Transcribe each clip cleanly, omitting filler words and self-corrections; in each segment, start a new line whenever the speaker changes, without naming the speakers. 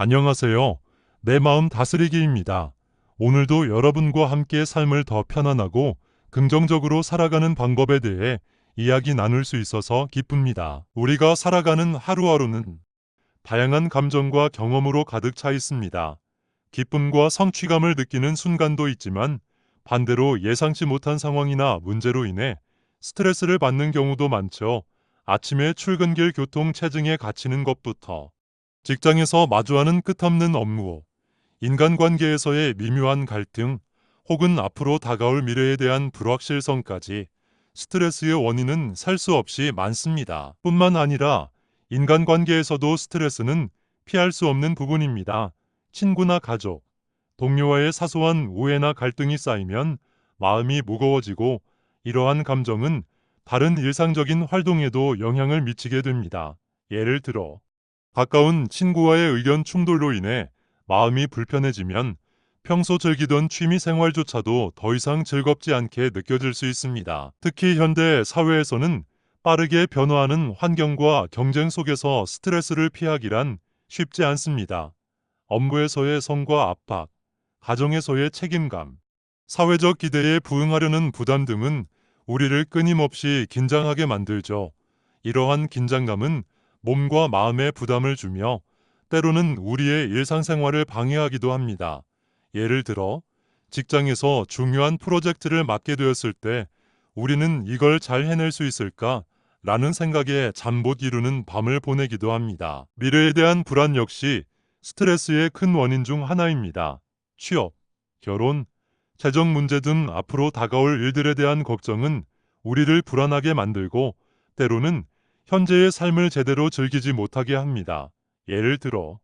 안녕하세요. 내 마음 다스리기입니다. 오늘도 여러분과 함께 삶을 더 편안하고 긍정적으로 살아가는 방법에 대해 이야기 나눌 수 있어서 기쁩니다. 우리가 살아가는 하루하루는 다양한 감정과 경험으로 가득 차 있습니다. 기쁨과 성취감을 느끼는 순간도 있지만 반대로 예상치 못한 상황이나 문제로 인해 스트레스를 받는 경우도 많죠. 아침에 출근길 교통 체증에 갇히는 것부터 직장에서 마주하는 끝없는 업무, 인간관계에서의 미묘한 갈등, 혹은 앞으로 다가올 미래에 대한 불확실성까지 스트레스의 원인은 셀 수 없이 많습니다. 뿐만 아니라 인간관계에서도 스트레스는 피할 수 없는 부분입니다. 친구나 가족, 동료와의 사소한 오해나 갈등이 쌓이면 마음이 무거워지고 이러한 감정은 다른 일상적인 활동에도 영향을 미치게 됩니다. 예를 들어 가까운 친구와의 의견 충돌로 인해 마음이 불편해지면 평소 즐기던 취미 생활조차도 더 이상 즐겁지 않게 느껴질 수 있습니다. 특히 현대 사회에서는 빠르게 변화하는 환경과 경쟁 속에서 스트레스를 피하기란 쉽지 않습니다. 업무에서의 성과 압박, 가정에서의 책임감, 사회적 기대에 부응하려는 부담 등은 우리를 끊임없이 긴장하게 만들죠. 이러한 긴장감은 몸과 마음에 부담을 주며 때로는 우리의 일상생활을 방해하기도 합니다. 예를 들어 직장에서 중요한 프로젝트를 맡게 되었을 때 우리는 이걸 잘 해낼 수 있을까? 라는 생각에 잠 못 이루는 밤을 보내기도 합니다. 미래에 대한 불안 역시 스트레스의 큰 원인 중 하나입니다. 취업, 결혼, 재정 문제 등 앞으로 다가올 일들에 대한 걱정은 우리를 불안하게 만들고 때로는 현재의 삶을 제대로 즐기지 못하게 합니다. 예를 들어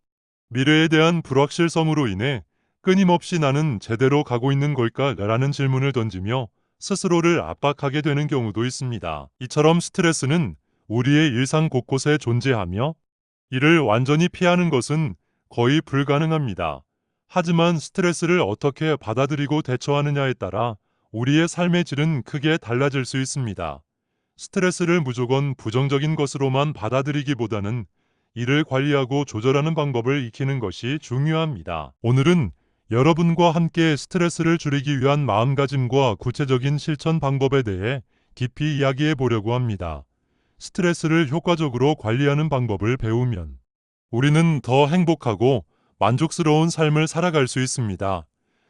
미래에 대한 불확실성으로 인해 끊임없이 나는 제대로 가고 있는 걸까? 라는 질문을 던지며 스스로를 압박하게 되는 경우도 있습니다. 이처럼 스트레스는 우리의 일상 곳곳에 존재하며 이를 완전히 피하는 것은 거의 불가능합니다. 하지만 스트레스를 어떻게 받아들이고 대처하느냐에 따라 우리의 삶의 질은 크게 달라질 수 있습니다. 스트레스를 무조건 부정적인 것으로만 받아들이기보다는 이를 관리하고 조절하는 방법을 익히는 것이 중요합니다. 오늘은 여러분과 함께 스트레스를 줄이기 위한 마음가짐과 구체적인 실천 방법에 대해 깊이 이야기해 보려고 합니다. 스트레스를 효과적으로 관리하는 방법을 배우면 우리는 더 행복하고 만족스러운 삶을 살아갈 수 있습니다.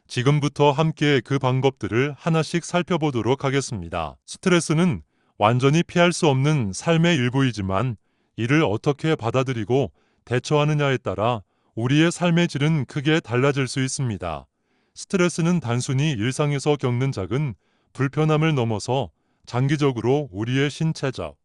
지금부터 함께 그 방법들을 하나씩 살펴보도록 하겠습니다. 스트레스는 완전히 피할 수 없는 삶의 일부이지만 이를 어떻게 받아들이고 대처하느냐에 따라 우리의 삶의 질은 크게 달라질 수 있습니다. 스트레스는 단순히 일상에서 겪는 작은 불편함을 넘어서 장기적으로 우리의 신체적,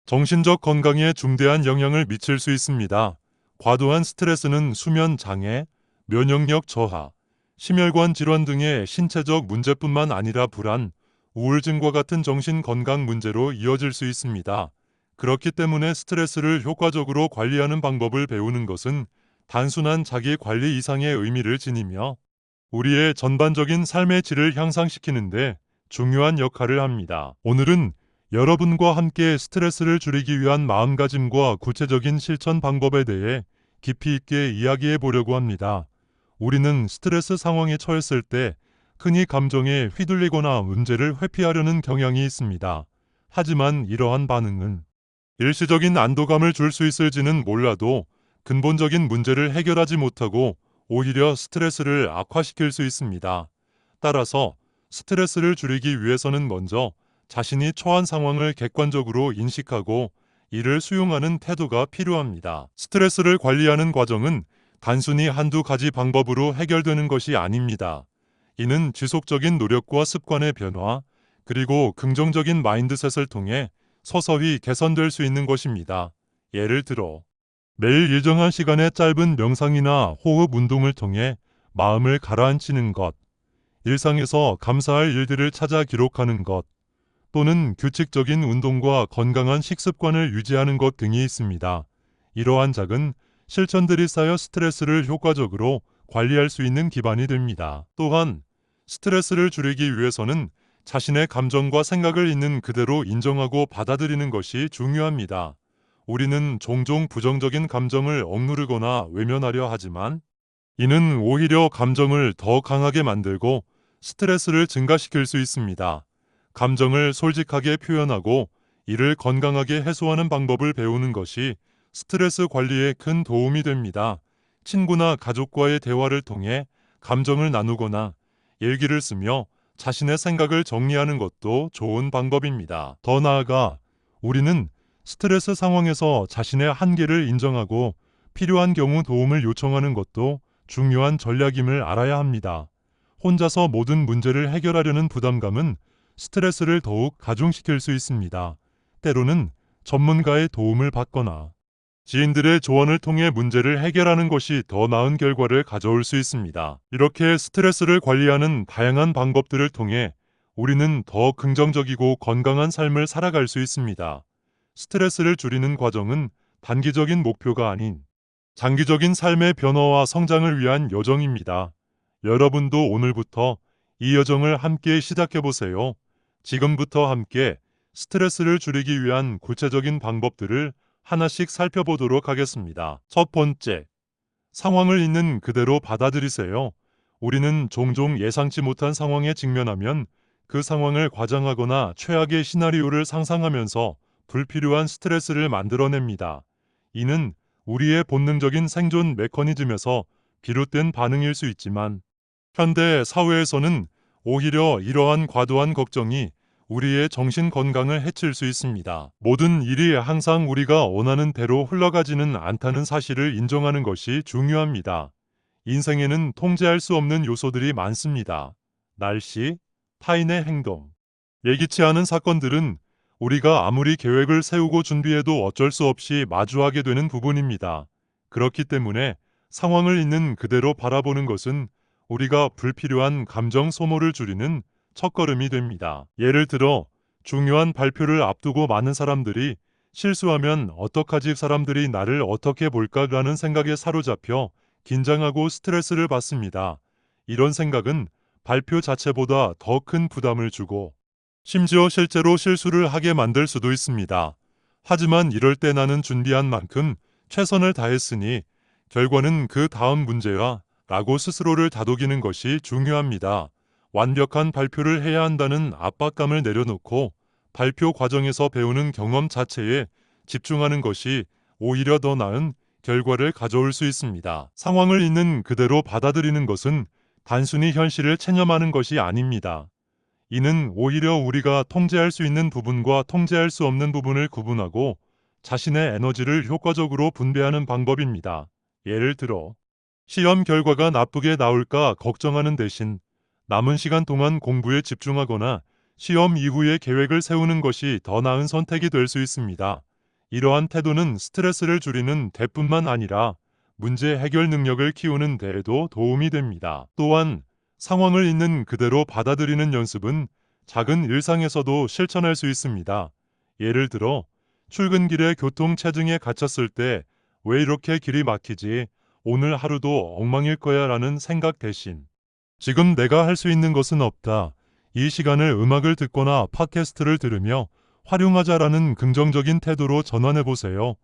정신적 건강에 중대한 영향을 미칠 수 있습니다. 과도한 스트레스는 수면 장애, 면역력 저하, 심혈관 질환 등의 신체적 문제뿐만 아니라 불안, 우울증과 같은 정신 건강 문제로 이어질 수 있습니다. 그렇기 때문에 스트레스를 효과적으로 관리하는 방법을 배우는 것은 단순한 자기 관리 이상의 의미를 지니며 우리의 전반적인 삶의 질을 향상시키는데 중요한 역할을 합니다. 오늘은 여러분과 함께 스트레스를 줄이기 위한 마음가짐과 구체적인 실천 방법에 대해 깊이 있게 이야기해 보려고 합니다. 우리는 스트레스 상황에 처했을 때 흔히 감정에 휘둘리거나 문제를 회피하려는 경향이 있습니다. 하지만 이러한 반응은 일시적인 안도감을 줄 수 있을지는 몰라도 근본적인 문제를 해결하지 못하고 오히려 스트레스를 악화시킬 수 있습니다. 따라서 스트레스를 줄이기 위해서는 먼저 자신이 처한 상황을 객관적으로 인식하고 이를 수용하는 태도가 필요합니다. 스트레스를 관리하는 과정은 단순히 한두 가지 방법으로 해결되는 것이 아닙니다. 이는 지속적인 노력과 습관의 변화, 그리고 긍정적인 마인드셋을 통해 서서히 개선될 수 있는 것입니다. 예를 들어 매일 일정한 시간에 짧은 명상이나 호흡 운동을 통해 마음을 가라앉히는 것, 일상에서 감사할 일들을 찾아 기록하는 것, 또는 규칙적인 운동과 건강한 식습관을 유지하는 것 등이 있습니다. 이러한 작은 실천들이 쌓여 스트레스를 효과적으로 관리할 수 있는 기반이 됩니다. 또한 스트레스를 줄이기 위해서는 자신의 감정과 생각을 있는 그대로 인정하고 받아들이는 것이 중요합니다. 우리는 종종 부정적인 감정을 억누르거나 외면하려 하지만 이는 오히려 감정을 더 강하게 만들고 스트레스를 증가시킬 수 있습니다. 감정을 솔직하게 표현하고 이를 건강하게 해소하는 방법을 배우는 것이 스트레스 관리에 큰 도움이 됩니다. 친구나 가족과의 대화를 통해 감정을 나누거나 일기를 쓰며 자신의 생각을 정리하는 것도 좋은 방법입니다. 더 나아가 우리는 스트레스 상황에서 자신의 한계를 인정하고 필요한 경우 도움을 요청하는 것도 중요한 전략임을 알아야 합니다. 혼자서 모든 문제를 해결하려는 부담감은 스트레스를 더욱 가중시킬 수 있습니다. 때로는 전문가의 도움을 받거나 지인들의 조언을 통해 문제를 해결하는 것이 더 나은 결과를 가져올 수 있습니다. 이렇게 스트레스를 관리하는 다양한 방법들을 통해 우리는 더 긍정적이고 건강한 삶을 살아갈 수 있습니다. 스트레스를 줄이는 과정은 단기적인 목표가 아닌 장기적인 삶의 변화와 성장을 위한 여정입니다. 여러분도 오늘부터 이 여정을 함께 시작해 보세요. 지금부터 함께 스트레스를 줄이기 위한 구체적인 방법들을 하나씩 살펴보도록 하겠습니다. 첫 번째, 상황을 있는 그대로 받아들이세요. 우리는 종종 예상치 못한 상황에 직면하면 그 상황을 과장하거나 최악의 시나리오를 상상하면서 불필요한 스트레스를 만들어냅니다. 이는 우리의 본능적인 생존 메커니즘에서 비롯된 반응일 수 있지만 현대 사회에서는 오히려 이러한 과도한 걱정이 우리의 정신 건강을 해칠 수 있습니다. 모든 일이 항상 우리가 원하는 대로 흘러가지는 않다는 사실을 인정하는 것이 중요합니다. 인생에는 통제할 수 없는 요소들이 많습니다. 날씨, 타인의 행동, 예기치 않은 사건들은 우리가 아무리 계획을 세우고 준비해도 어쩔 수 없이 마주하게 되는 부분입니다. 그렇기 때문에 상황을 있는 그대로 바라보는 것은 우리가 불필요한 감정 소모를 줄이는 첫걸음이 됩니다. 예를 들어 중요한 발표를 앞두고 많은 사람들이 실수하면 어떡하지 사람들이 나를 어떻게 볼까라는 생각에 사로잡혀 긴장하고 스트레스를 받습니다. 이런 생각은 발표 자체보다 더 큰 부담을 주고 심지어 실제로 실수를 하게 만들 수도 있습니다. 하지만 이럴 때 나는 준비한 만큼 최선을 다했으니 결과는 그 다음 문제야 라고 스스로를 다독이는 것이 중요합니다. 완벽한 발표를 해야 한다는 압박감을 내려놓고 발표 과정에서 배우는 경험 자체에 집중하는 것이 오히려 더 나은 결과를 가져올 수 있습니다. 상황을 있는 그대로 받아들이는 것은 단순히 현실을 체념하는 것이 아닙니다. 이는 오히려 우리가 통제할 수 있는 부분과 통제할 수 없는 부분을 구분하고 자신의 에너지를 효과적으로 분배하는 방법입니다. 예를 들어 시험 결과가 나쁘게 나올까 걱정하는 대신 남은 시간 동안 공부에 집중하거나 시험 이후의 계획을 세우는 것이 더 나은 선택이 될 수 있습니다. 이러한 태도는 스트레스를 줄이는 데뿐만 아니라 문제 해결 능력을 키우는 데에도 도움이 됩니다. 또한 상황을 있는 그대로 받아들이는 연습은 작은 일상에서도 실천할 수 있습니다. 예를 들어 출근길에 교통체증에 갇혔을 때 왜 이렇게 길이 막히지? 오늘 하루도 엉망일 거야 라는 생각 대신 지금 내가 할 수 있는 것은 없다. 이 시간을 음악을 듣거나 팟캐스트를 들으며 활용하자라는 긍정적인 태도로 전환해 보세요.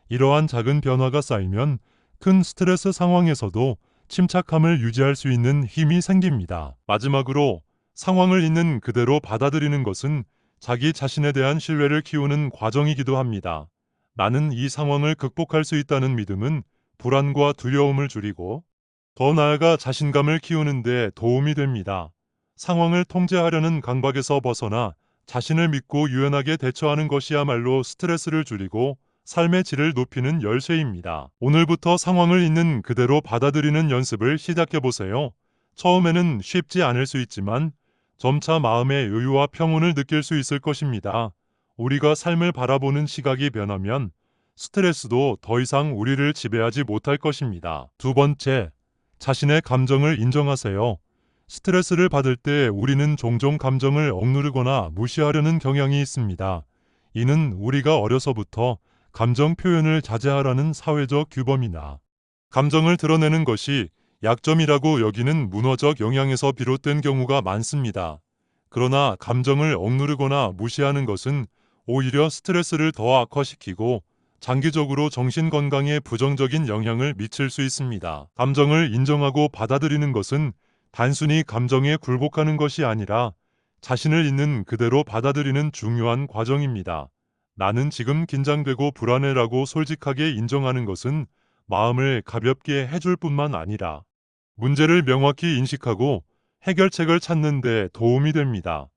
이러한 작은 변화가 쌓이면 큰 스트레스 상황에서도 침착함을 유지할 수 있는 힘이 생깁니다. 마지막으로 상황을 있는 그대로 받아들이는 것은 자기 자신에 대한 신뢰를 키우는 과정이기도 합니다. 나는 이 상황을 극복할 수 있다는 믿음은 불안과 두려움을 줄이고 더 나아가 자신감을 키우는 데 도움이 됩니다. 상황을 통제하려는 강박에서 벗어나 자신을 믿고 유연하게 대처하는 것이야말로 스트레스를 줄이고 삶의 질을 높이는 열쇠입니다. 오늘부터 상황을 있는 그대로 받아들이는 연습을 시작해 보세요. 처음에는 쉽지 않을 수 있지만 점차 마음의 여유와 평온을 느낄 수 있을 것입니다. 우리가 삶을 바라보는 시각이 변하면 스트레스도 더 이상 우리를 지배하지 못할 것입니다. 두 번째, 자신의 감정을 인정하세요. 스트레스를 받을 때 우리는 종종 감정을 억누르거나 무시하려는 경향이 있습니다. 이는 우리가 어려서부터 감정 표현을 자제하라는 사회적 규범이나 감정을 드러내는 것이 약점이라고 여기는 문화적 영향에서 비롯된 경우가 많습니다. 그러나 감정을 억누르거나 무시하는 것은 오히려 스트레스를 더 악화시키고 장기적으로 정신 건강에 부정적인 영향을 미칠 수 있습니다. 감정을 인정하고 받아들이는 것은 단순히 감정에 굴복하는 것이 아니라 자신을 있는 그대로 받아들이는 중요한 과정입니다. 나는 지금 긴장되고 불안해라고 솔직하게 인정하는 것은 마음을 가볍게 해줄 뿐만 아니라 문제를 명확히 인식하고 해결책을 찾는 데 도움이 됩니다.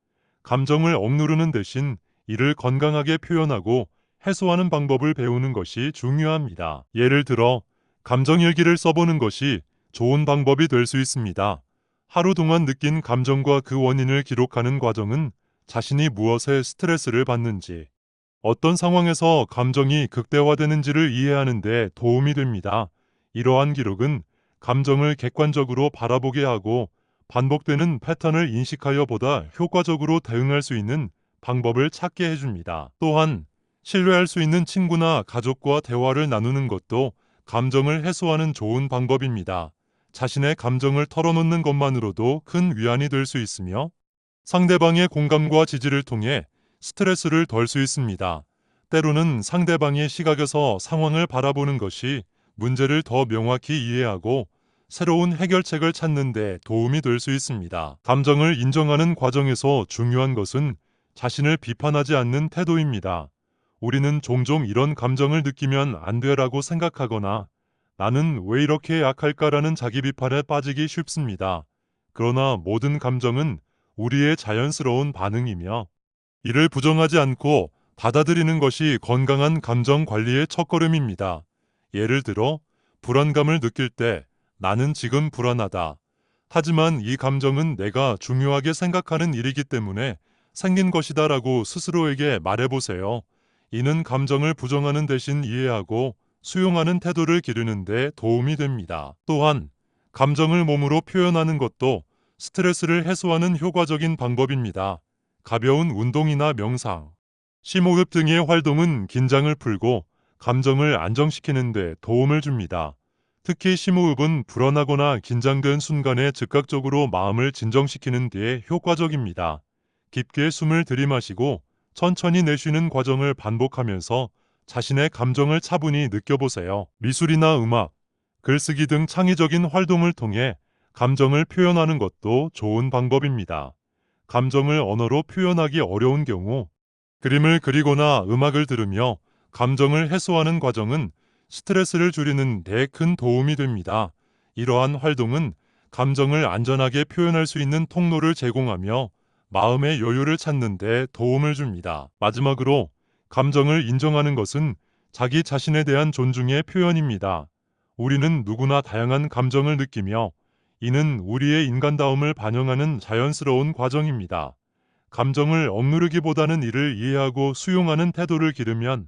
감정을 억누르는 대신 이를 건강하게 표현하고 해소하는 방법을 배우는 것이 중요합니다. 예를 들어 감정일기를 써보는 것이 좋은 방법이 될 수 있습니다. 하루 동안 느낀 감정과 그 원인을 기록하는 과정은 자신이 무엇에 스트레스를 받는지, 어떤 상황에서 감정이 극대화되는지를 이해하는 데 도움이 됩니다. 이러한 기록은 감정을 객관적으로 바라보게 하고 반복되는 패턴을 인식하여 보다 효과적으로 대응할 수 있는 방법을 찾게 해줍니다. 또한 신뢰할 수 있는 친구나 가족과 대화를 나누는 것도 감정을 해소하는 좋은 방법입니다. 자신의 감정을 털어놓는 것만으로도 큰 위안이 될 수 있으며 상대방의 공감과 지지를 통해 스트레스를 덜 수 있습니다. 때로는 상대방의 시각에서 상황을 바라보는 것이 문제를 더 명확히 이해하고 새로운 해결책을 찾는 데 도움이 될 수 있습니다. 감정을 인정하는 과정에서 중요한 것은 자신을 비판하지 않는 태도입니다. 우리는 종종 이런 감정을 느끼면 안 돼라고 생각하거나 나는 왜 이렇게 약할까라는 자기 비판에 빠지기 쉽습니다. 그러나 모든 감정은 우리의 자연스러운 반응이며 이를 부정하지 않고 받아들이는 것이 건강한 감정 관리의 첫걸음입니다. 예를 들어 불안감을 느낄 때 나는 지금 불안하다. 하지만 이 감정은 내가 중요하게 생각하는 일이기 때문에 생긴 것이다라고 스스로에게 말해보세요. 이는 감정을 부정하는 대신 이해하고 수용하는 태도를 기르는 데 도움이 됩니다. 또한 감정을 몸으로 표현하는 것도 스트레스를 해소하는 효과적인 방법입니다. 가벼운 운동이나 명상, 심호흡 등의 활동은 긴장을 풀고 감정을 안정시키는 데 도움을 줍니다. 특히 심호흡은 불안하거나 긴장된 순간에 즉각적으로 마음을 진정시키는 데 효과적입니다. 깊게 숨을 들이마시고 천천히 내쉬는 과정을 반복하면서 자신의 감정을 차분히 느껴보세요. 미술이나 음악, 글쓰기 등 창의적인 활동을 통해 감정을 표현하는 것도 좋은 방법입니다. 감정을 언어로 표현하기 어려운 경우 그림을 그리거나 음악을 들으며 감정을 해소하는 과정은 스트레스를 줄이는 데 큰 도움이 됩니다. 이러한 활동은 감정을 안전하게 표현할 수 있는 통로를 제공하며 마음의 여유를 찾는 데 도움을 줍니다. 마지막으로 감정을 인정하는 것은 자기 자신에 대한 존중의 표현입니다. 우리는 누구나 다양한 감정을 느끼며 이는 우리의 인간다움을 반영하는 자연스러운 과정입니다. 감정을 억누르기보다는 이를 이해하고 수용하는 태도를 기르면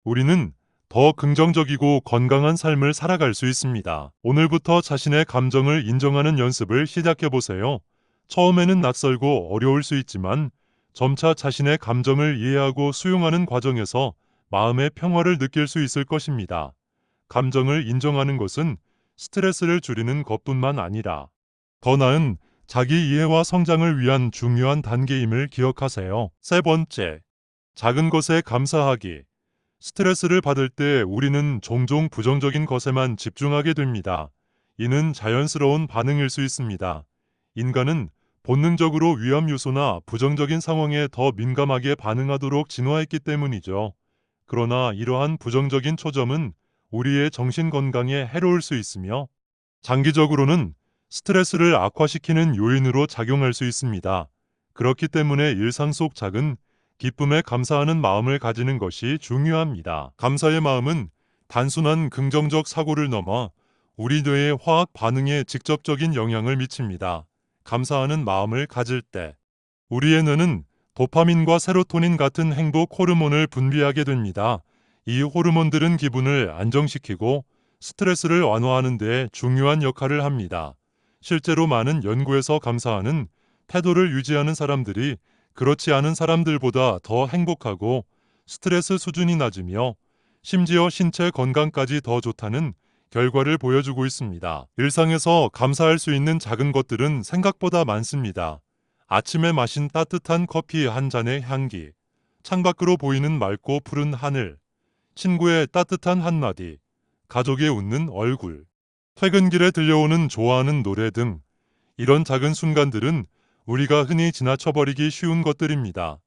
우리는 더 긍정적이고 건강한 삶을 살아갈 수 있습니다. 오늘부터 자신의 감정을 인정하는 연습을 시작해 보세요. 처음에는 낯설고 어려울 수 있지만 점차 자신의 감정을 이해하고 수용하는 과정에서 마음의 평화를 느낄 수 있을 것입니다. 감정을 인정하는 것은 스트레스를 줄이는 것뿐만 아니라 더 나은 자기 이해와 성장을 위한 중요한 단계임을 기억하세요. 세 번째, 작은 것에 감사하기. 스트레스를 받을 때 우리는 종종 부정적인 것에만 집중하게 됩니다. 이는 자연스러운 반응일 수 있습니다. 인간은 본능적으로 위험 요소나 부정적인 상황에 더 민감하게 반응하도록 진화했기 때문이죠. 그러나 이러한 부정적인 초점은 우리의 정신 건강에 해로울 수 있으며 장기적으로는 스트레스를 악화시키는 요인으로 작용할 수 있습니다. 그렇기 때문에 일상 속 작은 기쁨에 감사하는 마음을 가지는 것이 중요합니다. 감사의 마음은 단순한 긍정적 사고를 넘어 우리 뇌의 화학 반응에 직접적인 영향을 미칩니다. 감사하는 마음을 가질 때 우리의 뇌는 도파민과 세로토닌 같은 행복 호르몬을 분비하게 됩니다. 이 호르몬들은 기분을 안정시키고 스트레스를 완화하는 데 중요한 역할을 합니다. 실제로 많은 연구에서 감사하는 태도를 유지하는 사람들이 그렇지 않은 사람들보다 더 행복하고 스트레스 수준이 낮으며 심지어 신체 건강까지 더 좋다는 결과를 보여주고 있습니다. 일상에서 감사할 수 있는 작은 것들은 생각보다 많습니다. 아침에 마신 따뜻한 커피 한 잔의 향기, 창밖으로 보이는 맑고 푸른 하늘, 친구의 따뜻한 한마디, 가족의 웃는 얼굴, 퇴근길에 들려오는 좋아하는 노래 등 이런 작은 순간들은 우리가 흔히 지나쳐버리기 쉬운 것들입니다.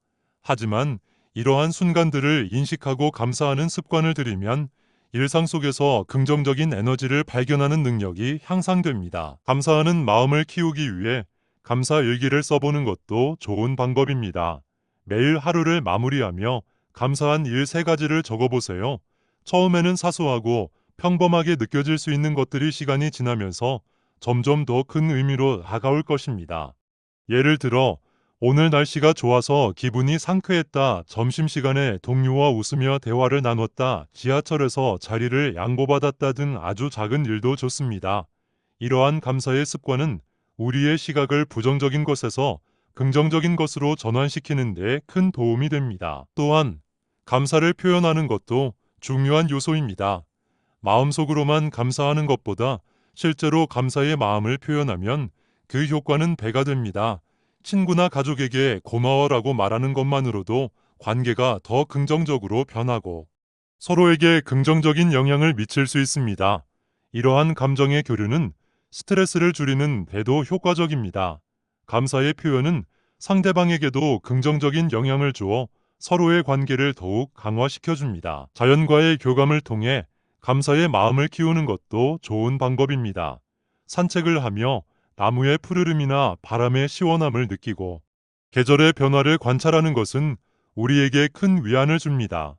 하지만 이러한 순간들을 인식하고 감사하는 습관을 들이면 일상 속에서 긍정적인 에너지를 발견하는 능력이 향상됩니다. 감사하는 마음을 키우기 위해 감사 일기를 써보는 것도 좋은 방법입니다. 매일 하루를 마무리하며 감사한 일 3가지를 적어보세요. 처음에는 사소하고 평범하게 느껴질 수 있는 것들이 시간이 지나면서 점점 더 큰 의미로 다가올 것입니다. 예를 들어, 오늘 날씨가 좋아서 기분이 상쾌했다. 점심시간에 동료와 웃으며 대화를 나눴다. 지하철에서 자리를 양보받았다 등 아주 작은 일도 좋습니다. 이러한 감사의 습관은 우리의 시각을 부정적인 것에서 긍정적인 것으로 전환시키는 데 큰 도움이 됩니다. 또한 감사를 표현하는 것도 중요한 요소입니다. 마음속으로만 감사하는 것보다 실제로 감사의 마음을 표현하면 그 효과는 배가 됩니다. 친구나 가족에게 고마워라고 말하는 것만으로도 관계가 더 긍정적으로 변하고 서로에게 긍정적인 영향을 미칠 수 있습니다. 이러한 감정의 교류는 스트레스를 줄이는 데도 효과적입니다. 감사의 표현은 상대방에게도 긍정적인 영향을 주어 서로의 관계를 더욱 강화시켜줍니다. 자연과의 교감을 통해 감사의 마음을 키우는 것도 좋은 방법입니다. 산책을 하며 나무의 푸르름이나 바람의 시원함을 느끼고 계절의 변화를 관찰하는 것은 우리에게 큰 위안을 줍니다.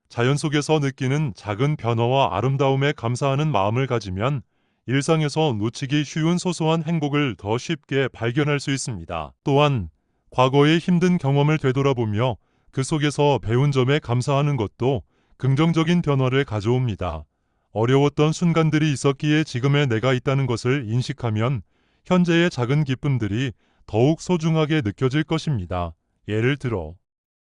자연 속에서 느끼는 작은 변화와 아름다움에 감사하는 마음을 가지면 일상에서 놓치기 쉬운 소소한 행복을 더 쉽게 발견할 수 있습니다. 또한 과거의 힘든 경험을 되돌아보며 그 속에서 배운 점에 감사하는 것도 긍정적인 변화를 가져옵니다. 어려웠던 순간들이 있었기에 지금의 내가 있다는 것을 인식하면 현재의 작은 기쁨들이 더욱 소중하게 느껴질 것입니다. 예를 들어,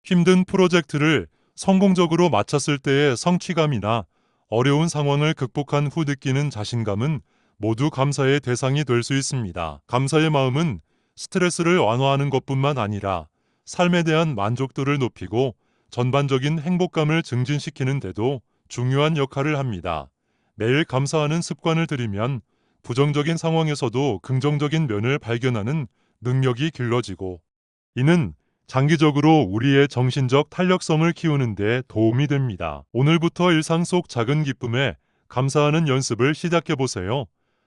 힘든 프로젝트를 성공적으로 마쳤을 때의 성취감이나 어려운 상황을 극복한 후 느끼는 자신감은 모두 감사의 대상이 될 수 있습니다. 감사의 마음은 스트레스를 완화하는 것뿐만 아니라 삶에 대한 만족도를 높이고 전반적인 행복감을 증진시키는 데도 중요한 역할을 합니다. 매일 감사하는 습관을 들이면 부정적인 상황에서도 긍정적인 면을 발견하는 능력이 길러지고 이는 장기적으로 우리의 정신적 탄력성을 키우는 데 도움이 됩니다. 오늘부터 일상 속 작은 기쁨에 감사하는 연습을 시작해 보세요.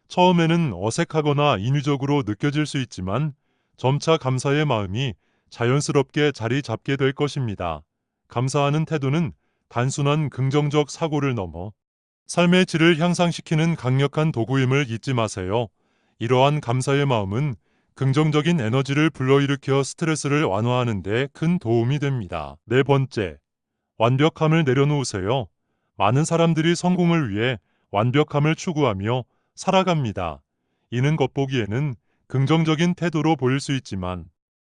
처음에는 어색하거나 인위적으로 느껴질 수 있지만 점차 감사의 마음이 자연스럽게 자리 잡게 될 것입니다. 감사하는 태도는 단순한 긍정적 사고를 넘어 삶의 질을 향상시키는 강력한 도구임을 잊지 마세요. 이러한 감사의 마음은 긍정적인 에너지를 불러일으켜 스트레스를 완화하는 데 큰 도움이 됩니다. 4번째, 완벽함을 내려놓으세요. 많은 사람들이 성공을 위해 완벽함을 추구하며 살아갑니다. 이는 겉보기에는 긍정적인 태도로 보일 수 있지만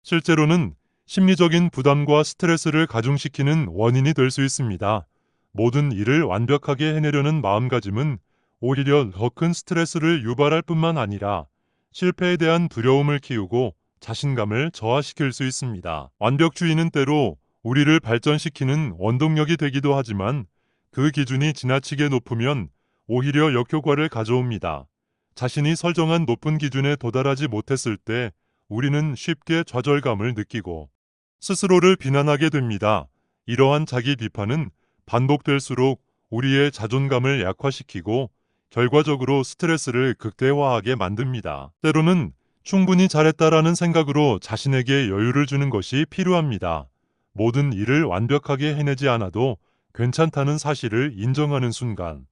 실제로는 심리적인 부담과 스트레스를 가중시키는 원인이 될 수 있습니다. 모든 일을 완벽하게 해내려는 마음가짐은 오히려 더 큰 스트레스를 유발할 뿐만 아니라 실패에 대한 두려움을 키우고 자신감을 저하시킬 수 있습니다. 완벽주의는 때로 우리를 발전시키는 원동력이 되기도 하지만 그 기준이 지나치게 높으면 오히려 역효과를 가져옵니다. 자신이 설정한 높은 기준에 도달하지 못했을 때 우리는 쉽게 좌절감을 느끼고 스스로를 비난하게 됩니다. 이러한 자기 비판은 반복될수록 우리의 자존감을 약화시키고 결과적으로 스트레스를 극대화하게 만듭니다. 때로는 충분히 잘했다라는 생각으로 자신에게 여유를 주는 것이 필요합니다. 모든 일을 완벽하게 해내지 않아도 괜찮다는 사실을 인정하는 순간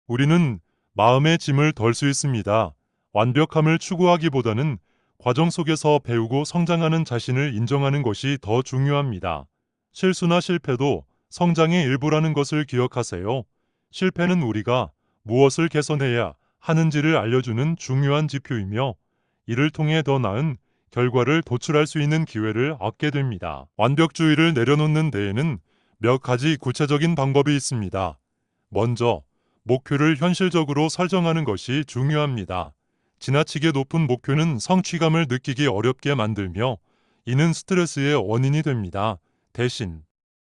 우리는 마음의 짐을 덜 수 있습니다. 완벽함을 추구하기보다는 과정 속에서 배우고 성장하는 자신을 인정하는 것이 더 중요합니다. 실수나 실패도 성장의 일부라는 것을 기억하세요. 실패는 우리가 무엇을 개선해야 하는지를 알려주는 중요한 지표이며 이를 통해 더 나은 결과를 도출할 수 있는 기회를 얻게 됩니다. 완벽주의를 내려놓는 데에는 몇 가지 구체적인 방법이 있습니다. 먼저, 목표를 현실적으로 설정하는 것이 중요합니다. 지나치게 높은 목표는 성취감을 느끼기 어렵게 만들며 이는 스트레스의 원인이 됩니다. 대신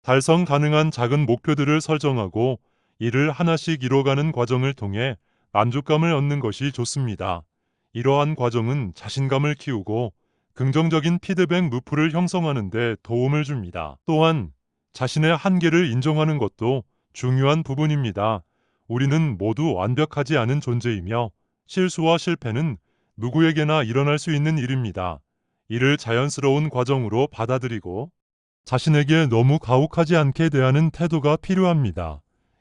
달성 가능한 작은 목표들을 설정하고 이를 하나씩 이뤄가는 과정을 통해 만족감을 얻는 것이 좋습니다. 이러한 과정은 자신감을 키우고 긍정적인 피드백 루프를 형성하는 데 도움을 줍니다. 또한 자신의 한계를 인정하는 것도 중요한 부분입니다. 우리는 모두 완벽하지 않은 존재이며 실수와 실패는 누구에게나 일어날 수 있는 일입니다. 이를 자연스러운 과정으로 받아들이고 자신에게 너무 가혹하지 않게 대하는 태도가 필요합니다.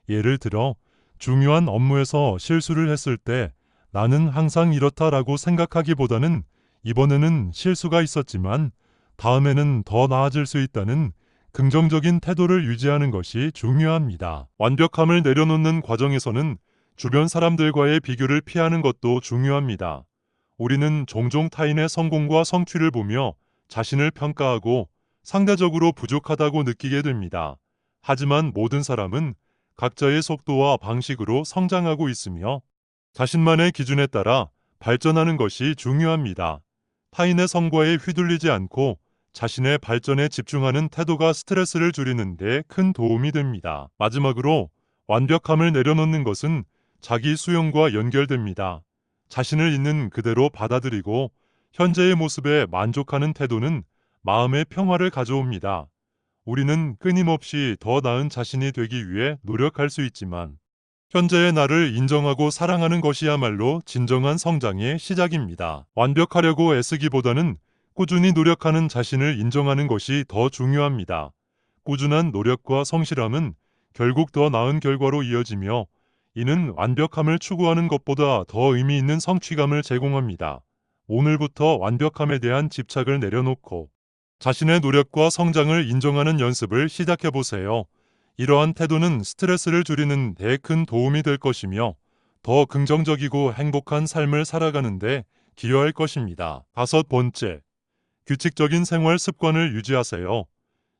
예를 들어 중요한 업무에서 실수를 했을 때 나는 항상 이렇다라고 생각하기보다는 이번에는 실수가 있었지만 다음에는 더 나아질 수 있다는 긍정적인 태도를 유지하는 것이 중요합니다. 완벽함을 내려놓는 과정에서는 주변 사람들과의 비교를 피하는 것도 중요합니다. 우리는 종종 타인의 성공과 성취를 보며 자신을 평가하고 상대적으로 부족하다고 느끼게 됩니다. 하지만 모든 사람은 각자의 속도와 방식으로 성장하고 있으며 자신만의 기준에 따라 발전하는 것이 중요합니다. 타인의 성과에 휘둘리지 않고 자신의 발전에 집중하는 태도가 스트레스를 줄이는 데 큰 도움이 됩니다. 마지막으로 완벽함을 내려놓는 것은 자기 수용과 연결됩니다. 자신을 있는 그대로 받아들이고 현재의 모습에 만족하는 태도는 마음의 평화를 가져옵니다. 우리는 끊임없이 더 나은 자신이 되기 위해 노력할 수 있지만 현재의 나를 인정하고 사랑하는 것이야말로 진정한 성장의 시작입니다. 완벽하려고 애쓰기보다는 꾸준히 노력하는 자신을 인정하는 것이 더 중요합니다. 꾸준한 노력과 성실함은 결국 더 나은 결과로 이어지며 이는 완벽함을 추구하는 것보다 더 의미 있는 성취감을 제공합니다. 오늘부터 완벽함에 대한 집착을 내려놓고 자신의 노력과 성장을 인정하는 연습을 시작해 보세요. 이러한 태도는 스트레스를 줄이는 데 큰 도움이 될 것이며 더 긍정적이고 행복한 삶을 살아가는데 기여할 것입니다. 5번째, 규칙적인 생활 습관을 유지하세요.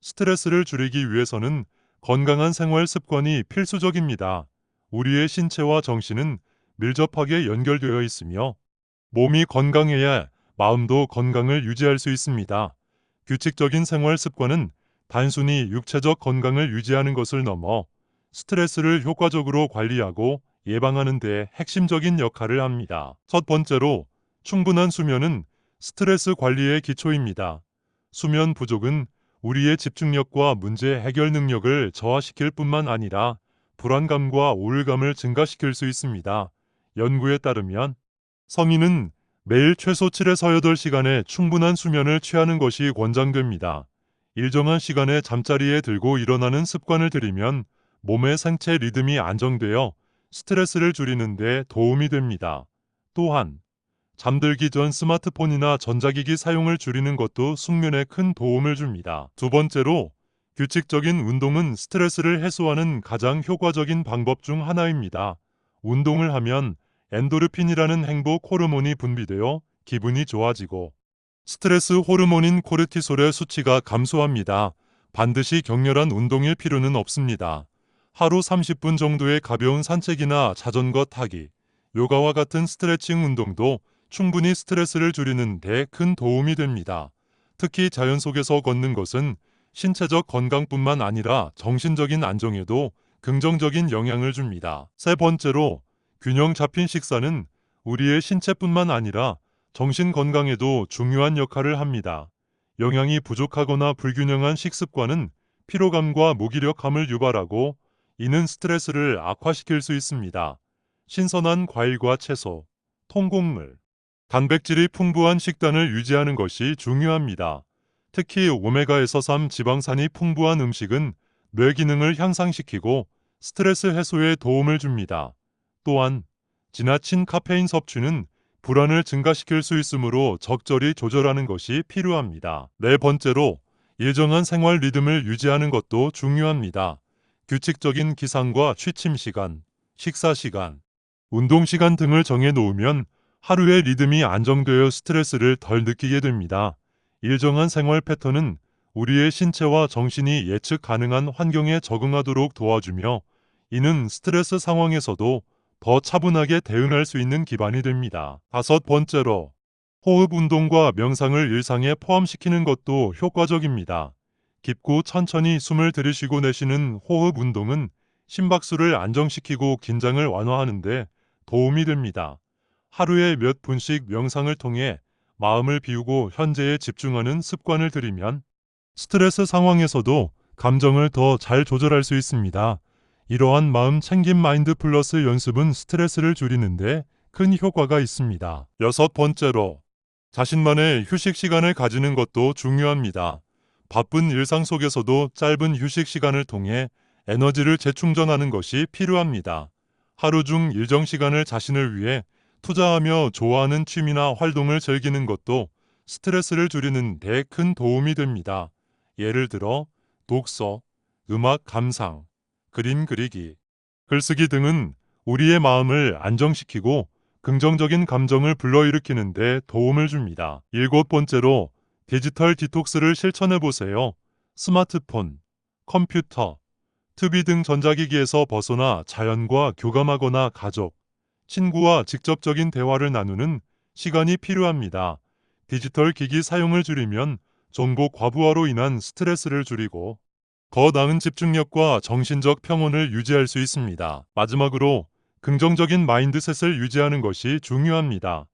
스트레스를 줄이기 위해서는 건강한 생활 습관이 필수적입니다. 우리의 신체와 정신은 밀접하게 연결되어 있으며 몸이 건강해야 마음도 건강을 유지할 수 있습니다. 규칙적인 생활 습관은 단순히 육체적 건강을 유지하는 것을 넘어 스트레스를 효과적으로 관리하고 예방하는 데 핵심적인 역할을 합니다. 첫 번째로, 충분한 수면은 스트레스 관리의 기초입니다. 수면 부족은 우리의 집중력과 문제 해결 능력을 저하시킬 뿐만 아니라 불안감과 우울감을 증가시킬 수 있습니다. 연구에 따르면 성인은 매일 최소 7에서 8시간의 충분한 수면을 취하는 것이 권장됩니다. 일정한 시간에 잠자리에 들고 일어나는 습관을 들이면 몸의 생체 리듬이 안정되어 스트레스를 줄이는 데 도움이 됩니다. 또한 잠들기 전 스마트폰이나 전자기기 사용을 줄이는 것도 숙면에 큰 도움을 줍니다. 두 번째로, 규칙적인 운동은 스트레스를 해소하는 가장 효과적인 방법 중 하나입니다. 운동을 하면 엔도르핀이라는 행복 호르몬이 분비되어 기분이 좋아지고 스트레스 호르몬인 코르티솔의 수치가 감소합니다. 반드시 격렬한 운동일 필요는 없습니다. 하루 30분 정도의 가벼운 산책이나 자전거 타기, 요가와 같은 스트레칭 운동도 충분히 스트레스를 줄이는 데 큰 도움이 됩니다. 특히 자연 속에서 걷는 것은 신체적 건강뿐만 아니라 정신적인 안정에도 긍정적인 영향을 줍니다. 세 번째로, 균형 잡힌 식사는 우리의 신체뿐만 아니라 정신 건강에도 중요한 역할을 합니다. 영양이 부족하거나 불균형한 식습관은 피로감과 무기력함을 유발하고 이는 스트레스를 악화시킬 수 있습니다. 신선한 과일과 채소, 통곡물, 단백질이 풍부한 식단을 유지하는 것이 중요합니다. 특히 오메가에서 3 지방산이 풍부한 음식은 뇌 기능을 향상시키고 스트레스 해소에 도움을 줍니다. 또한 지나친 카페인 섭취는 불안을 증가시킬 수 있으므로 적절히 조절하는 것이 필요합니다. 네 번째로, 일정한 생활 리듬을 유지하는 것도 중요합니다. 규칙적인 기상과 취침 시간, 식사 시간, 운동 시간 등을 정해 놓으면 하루의 리듬이 안정되어 스트레스를 덜 느끼게 됩니다. 일정한 생활 패턴은 우리의 신체와 정신이 예측 가능한 환경에 적응하도록 도와주며 이는 스트레스 상황에서도 더 차분하게 대응할 수 있는 기반이 됩니다. 5번째로, 호흡 운동과 명상을 일상에 포함시키는 것도 효과적입니다. 깊고 천천히 숨을 들이쉬고 내쉬는 호흡 운동은 심박수를 안정시키고 긴장을 완화하는데 도움이 됩니다. 하루에 몇 분씩 명상을 통해 마음을 비우고 현재에 집중하는 습관을 들이면 스트레스 상황에서도 감정을 더 잘 조절할 수 있습니다. 이러한 마음 챙김 마인드풀너스 연습은 스트레스를 줄이는데 큰 효과가 있습니다. 여섯 번째로, 자신만의 휴식 시간을 가지는 것도 중요합니다. 바쁜 일상 속에서도 짧은 휴식 시간을 통해 에너지를 재충전하는 것이 필요합니다. 하루 중 일정 시간을 자신을 위해 투자하며 좋아하는 취미나 활동을 즐기는 것도 스트레스를 줄이는 데 큰 도움이 됩니다. 예를 들어 독서, 음악 감상, 그림 그리기, 글쓰기 등은 우리의 마음을 안정시키고 긍정적인 감정을 불러일으키는 데 도움을 줍니다. 일곱 번째로, 디지털 디톡스를 실천해 보세요. 스마트폰, 컴퓨터, TV 등 전자기기에서 벗어나 자연과 교감하거나 가족, 친구와 직접적인 대화를 나누는 시간이 필요합니다. 디지털 기기 사용을 줄이면 정보 과부하로 인한 스트레스를 줄이고 더 나은 집중력과 정신적 평온을 유지할 수 있습니다. 마지막으로, 긍정적인 마인드셋을 유지하는 것이 중요합니다.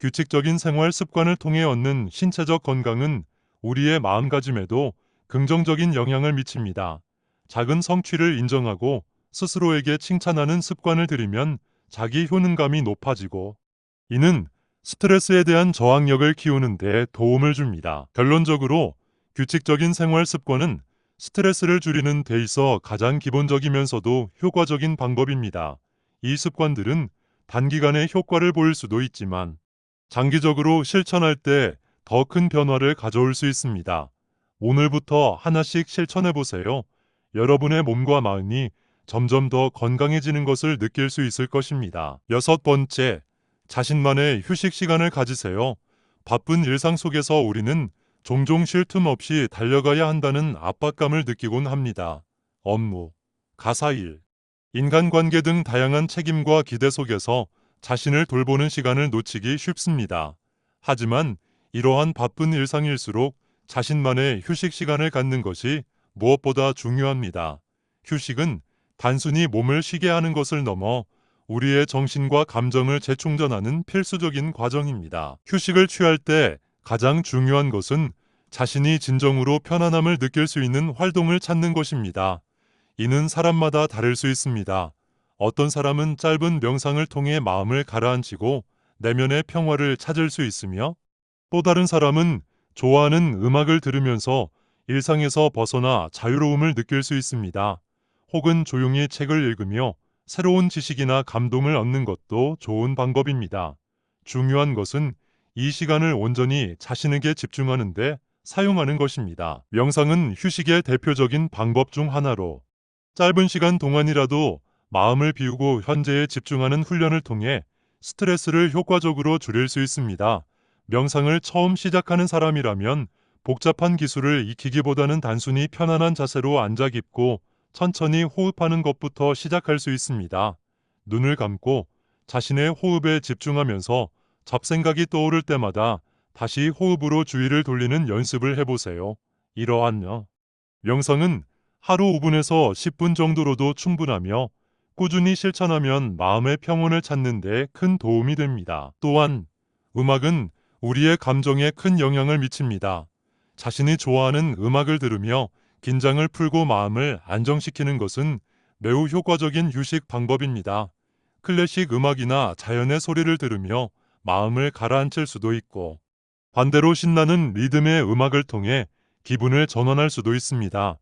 규칙적인 생활 습관을 통해 얻는 신체적 건강은 우리의 마음가짐에도 긍정적인 영향을 미칩니다. 작은 성취를 인정하고 스스로에게 칭찬하는 습관을 들이면 자기 효능감이 높아지고, 이는 스트레스에 대한 저항력을 키우는 데 도움을 줍니다. 결론적으로, 규칙적인 생활 습관은 스트레스를 줄이는 데 있어 가장 기본적이면서도 효과적인 방법입니다. 이 습관들은 단기간에 효과를 보일 수도 있지만 장기적으로 실천할 때 더 큰 변화를 가져올 수 있습니다. 오늘부터 하나씩 실천해 보세요. 여러분의 몸과 마음이 점점 더 건강해지는 것을 느낄 수 있을 것입니다. 여섯 번째, 자신만의 휴식 시간을 가지세요. 바쁜 일상 속에서 우리는 종종 쉴 틈 없이 달려가야 한다는 압박감을 느끼곤 합니다. 업무, 가사일, 인간관계 등 다양한 책임과 기대 속에서 자신을 돌보는 시간을 놓치기 쉽습니다. 하지만 이러한 바쁜 일상일수록 자신만의 휴식 시간을 갖는 것이 무엇보다 중요합니다. 휴식은 단순히 몸을 쉬게 하는 것을 넘어 우리의 정신과 감정을 재충전하는 필수적인 과정입니다. 휴식을 취할 때 가장 중요한 것은 자신이 진정으로 편안함을 느낄 수 있는 활동을 찾는 것입니다. 이는 사람마다 다를 수 있습니다. 어떤 사람은 짧은 명상을 통해 마음을 가라앉히고 내면의 평화를 찾을 수 있으며, 또 다른 사람은 좋아하는 음악을 들으면서 일상에서 벗어나 자유로움을 느낄 수 있습니다. 혹은 조용히 책을 읽으며 새로운 지식이나 감동을 얻는 것도 좋은 방법입니다. 중요한 것은 이 시간을 온전히 자신에게 집중하는데 사용하는 것입니다. 명상은 휴식의 대표적인 방법 중 하나로, 짧은 시간 동안이라도 마음을 비우고 현재에 집중하는 훈련을 통해 스트레스를 효과적으로 줄일 수 있습니다. 명상을 처음 시작하는 사람이라면 복잡한 기술을 익히기보다는 단순히 편안한 자세로 앉아 깊고 천천히 호흡하는 것부터 시작할 수 있습니다. 눈을 감고 자신의 호흡에 집중하면서 잡생각이 떠오를 때마다 다시 호흡으로 주의를 돌리는 연습을 해보세요. 이러한 명상은 하루 5분에서 10분 정도로도 충분하며 꾸준히 실천하면 마음의 평온을 찾는 데 큰 도움이 됩니다. 또한 음악은 우리의 감정에 큰 영향을 미칩니다. 자신이 좋아하는 음악을 들으며 긴장을 풀고 마음을 안정시키는 것은 매우 효과적인 휴식 방법입니다. 클래식 음악이나 자연의 소리를 들으며 마음을 가라앉힐 수도 있고, 반대로 신나는 리듬의 음악을 통해 기분을 전환할 수도 있습니다.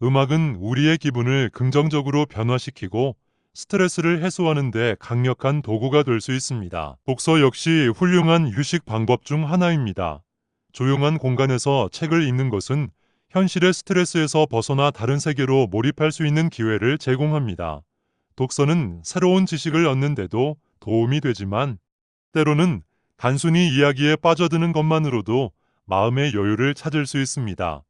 음악은 우리의 기분을 긍정적으로 변화시키고 스트레스를 해소하는 데 강력한 도구가 될 수 있습니다. 독서 역시 훌륭한 휴식 방법 중 하나입니다. 조용한 공간에서 책을 읽는 것은 현실의 스트레스에서 벗어나 다른 세계로 몰입할 수 있는 기회를 제공합니다. 독서는 새로운 지식을 얻는 데도 도움이 되지만, 때로는 단순히 이야기에 빠져드는 것만으로도 마음의 여유를 찾을 수 있습니다.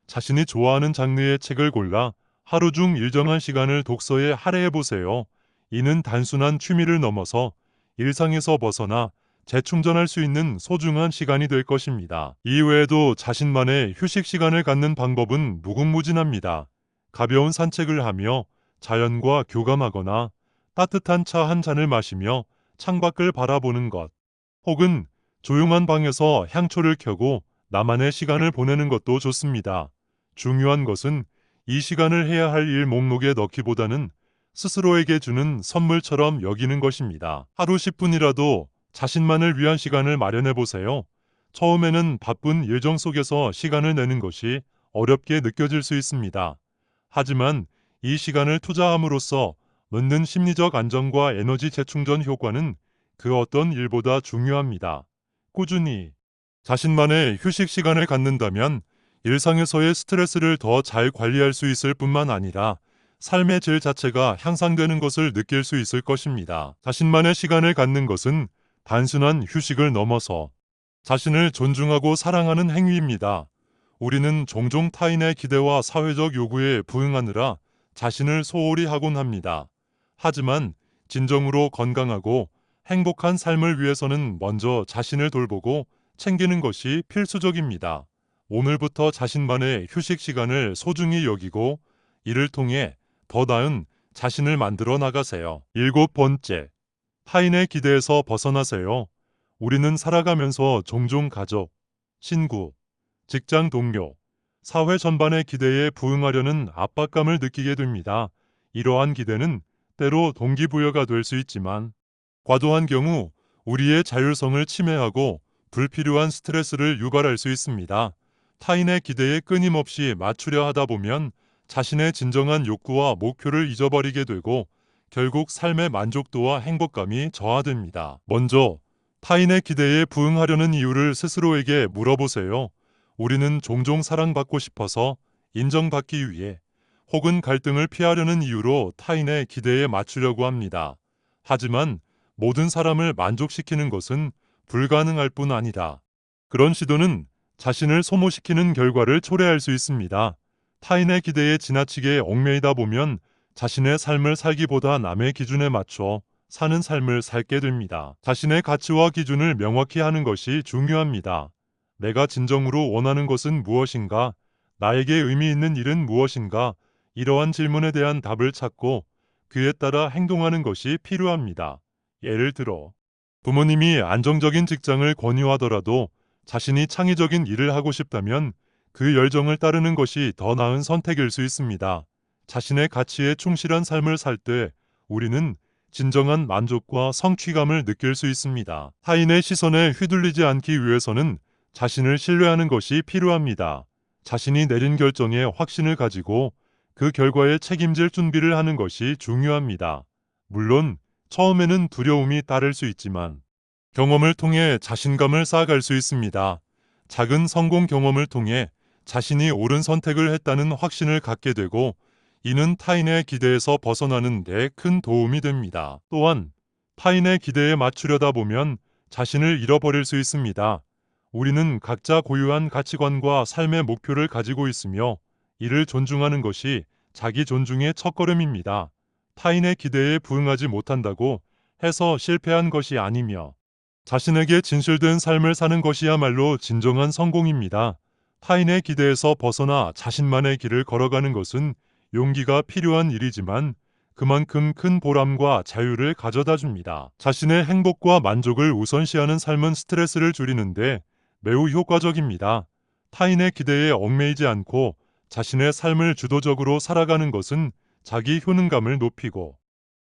자신이 좋아하는 장르의 책을 골라 하루 중 일정한 시간을 독서에 할애해 보세요. 이는 단순한 취미를 넘어서 일상에서 벗어나 재충전할 수 있는 소중한 시간이 될 것입니다. 이외에도 자신만의 휴식 시간을 갖는 방법은 무궁무진합니다. 가벼운 산책을 하며 자연과 교감하거나 따뜻한 차 한 잔을 마시며 창밖을 바라보는 것, 혹은 조용한 방에서 향초를 켜고 나만의 시간을 보내는 것도 좋습니다. 중요한 것은 이 시간을 해야 할 일 목록에 넣기보다는 스스로에게 주는 선물처럼 여기는 것입니다. 하루 10분이라도 자신만을 위한 시간을 마련해 보세요. 처음에는 바쁜 일정 속에서 시간을 내는 것이 어렵게 느껴질 수 있습니다. 하지만 이 시간을 투자함으로써 얻는 심리적 안정과 에너지 재충전 효과는 그 어떤 일보다 중요합니다. 꾸준히 자신만의 휴식 시간을 갖는다면 일상에서의 스트레스를 더 잘 관리할 수 있을 뿐만 아니라 삶의 질 자체가 향상되는 것을 느낄 수 있을 것입니다. 자신만의 시간을 갖는 것은 단순한 휴식을 넘어서 자신을 존중하고 사랑하는 행위입니다. 우리는 종종 타인의 기대와 사회적 요구에 부응하느라 자신을 소홀히 하곤 합니다. 하지만 진정으로 건강하고 행복한 삶을 위해서는 먼저 자신을 돌보고 챙기는 것이 필수적입니다. 오늘부터 자신만의 휴식 시간을 소중히 여기고 이를 통해 더 나은 자신을 만들어 나가세요. 7번째, 타인의 기대에서 벗어나세요. 우리는 살아가면서 종종 가족, 친구, 직장 동료, 사회 전반의 기대에 부응하려는 압박감을 느끼게 됩니다. 이러한 기대는 때로 동기부여가 될 수 있지만 과도한 경우 우리의 자율성을 침해하고 불필요한 스트레스를 유발할 수 있습니다. 타인의 기대에 끊임없이 맞추려 하다 보면 자신의 진정한 욕구와 목표를 잊어버리게 되고 결국 삶의 만족도와 행복감이 저하됩니다. 먼저 타인의 기대에 부응하려는 이유를 스스로에게 물어보세요. 우리는 종종 사랑받고 싶어서, 인정받기 위해, 혹은 갈등을 피하려는 이유로 타인의 기대에 맞추려고 합니다. 하지만 모든 사람을 만족시키는 것은 불가능할 뿐 아니라 그런 시도는 자신을 소모시키는 결과를 초래할 수 있습니다. 타인의 기대에 지나치게 얽매이다 보면 자신의 삶을 살기보다 남의 기준에 맞춰 사는 삶을 살게 됩니다. 자신의 가치와 기준을 명확히 하는 것이 중요합니다. 내가 진정으로 원하는 것은 무엇인가? 나에게 의미 있는 일은 무엇인가? 이러한 질문에 대한 답을 찾고 그에 따라 행동하는 것이 필요합니다. 예를 들어 부모님이 안정적인 직장을 권유하더라도 자신이 창의적인 일을 하고 싶다면 그 열정을 따르는 것이 더 나은 선택일 수 있습니다. 자신의 가치에 충실한 삶을 살 때 우리는 진정한 만족과 성취감을 느낄 수 있습니다. 타인의 시선에 휘둘리지 않기 위해서는 자신을 신뢰하는 것이 필요합니다. 자신이 내린 결정에 확신을 가지고 그 결과에 책임질 준비를 하는 것이 중요합니다. 물론 처음에는 두려움이 따를 수 있지만 경험을 통해 자신감을 쌓아갈 수 있습니다. 작은 성공 경험을 통해 자신이 옳은 선택을 했다는 확신을 갖게 되고 이는 타인의 기대에서 벗어나는 데 큰 도움이 됩니다. 또한 타인의 기대에 맞추려다 보면 자신을 잃어버릴 수 있습니다. 우리는 각자 고유한 가치관과 삶의 목표를 가지고 있으며 이를 존중하는 것이 자기 존중의 첫걸음입니다. 타인의 기대에 부응하지 못한다고 해서 실패한 것이 아니며 자신에게 진실된 삶을 사는 것이야말로 진정한 성공입니다. 타인의 기대에서 벗어나 자신만의 길을 걸어가는 것은 용기가 필요한 일이지만 그만큼 큰 보람과 자유를 가져다 줍니다. 자신의 행복과 만족을 우선시하는 삶은 스트레스를 줄이는데 매우 효과적입니다. 타인의 기대에 얽매이지 않고 자신의 삶을 주도적으로 살아가는 것은 자기 효능감을 높이고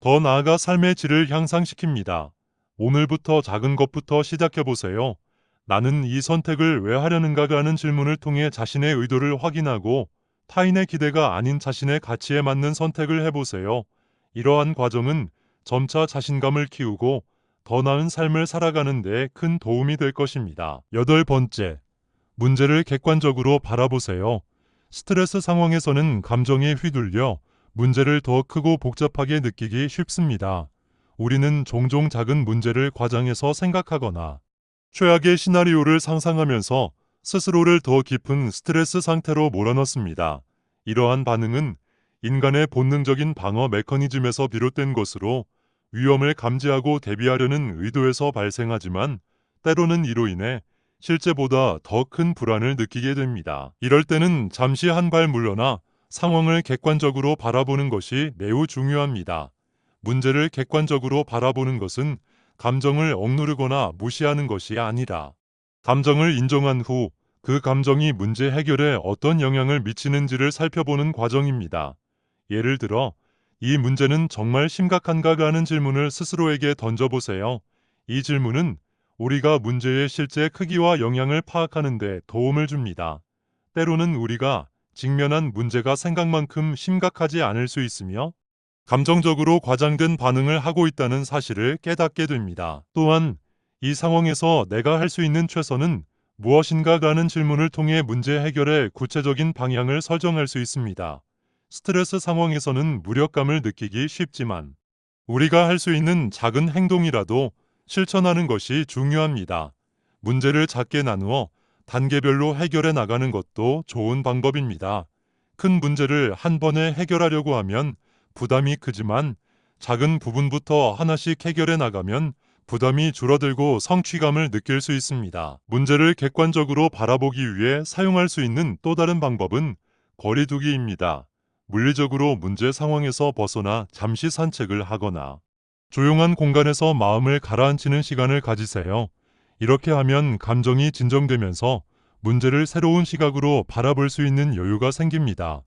더 나아가 삶의 질을 향상시킵니다. 오늘부터 작은 것부터 시작해보세요. 나는 이 선택을 왜 하려는가라는 질문을 통해 자신의 의도를 확인하고 타인의 기대가 아닌 자신의 가치에 맞는 선택을 해보세요. 이러한 과정은 점차 자신감을 키우고 더 나은 삶을 살아가는 데 큰 도움이 될 것입니다. 8번째, 문제를 객관적으로 바라보세요. 스트레스 상황에서는 감정에 휘둘려 문제를 더 크고 복잡하게 느끼기 쉽습니다. 우리는 종종 작은 문제를 과장해서 생각하거나 최악의 시나리오를 상상하면서 스스로를 더 깊은 스트레스 상태로 몰아넣습니다. 이러한 반응은 인간의 본능적인 방어 메커니즘에서 비롯된 것으로 위험을 감지하고 대비하려는 의도에서 발생하지만 때로는 이로 인해 실제보다 더 큰 불안을 느끼게 됩니다. 이럴 때는 잠시 한 발 물러나 상황을 객관적으로 바라보는 것이 매우 중요합니다. 문제를 객관적으로 바라보는 것은 감정을 억누르거나 무시하는 것이 아니라 감정을 인정한 후 그 감정이 문제 해결에 어떤 영향을 미치는지를 살펴보는 과정입니다. 예를 들어, 이 문제는 정말 심각한가 하는 질문을 스스로에게 던져보세요. 이 질문은 우리가 문제의 실제 크기와 영향을 파악하는 데 도움을 줍니다. 때로는 우리가 직면한 문제가 생각만큼 심각하지 않을 수 있으며 감정적으로 과장된 반응을 하고 있다는 사실을 깨닫게 됩니다. 또한 이 상황에서 내가 할 수 있는 최선은 무엇인가라는 질문을 통해 문제 해결의 구체적인 방향을 설정할 수 있습니다. 스트레스 상황에서는 무력감을 느끼기 쉽지만 우리가 할 수 있는 작은 행동이라도 실천하는 것이 중요합니다. 문제를 작게 나누어 단계별로 해결해 나가는 것도 좋은 방법입니다. 큰 문제를 한 번에 해결하려고 하면 부담이 크지만 작은 부분부터 하나씩 해결해 나가면 부담이 줄어들고 성취감을 느낄 수 있습니다. 문제를 객관적으로 바라보기 위해 사용할 수 있는 또 다른 방법은 거리두기입니다. 물리적으로 문제 상황에서 벗어나 잠시 산책을 하거나 조용한 공간에서 마음을 가라앉히는 시간을 가지세요. 이렇게 하면 감정이 진정되면서 문제를 새로운 시각으로 바라볼 수 있는 여유가 생깁니다.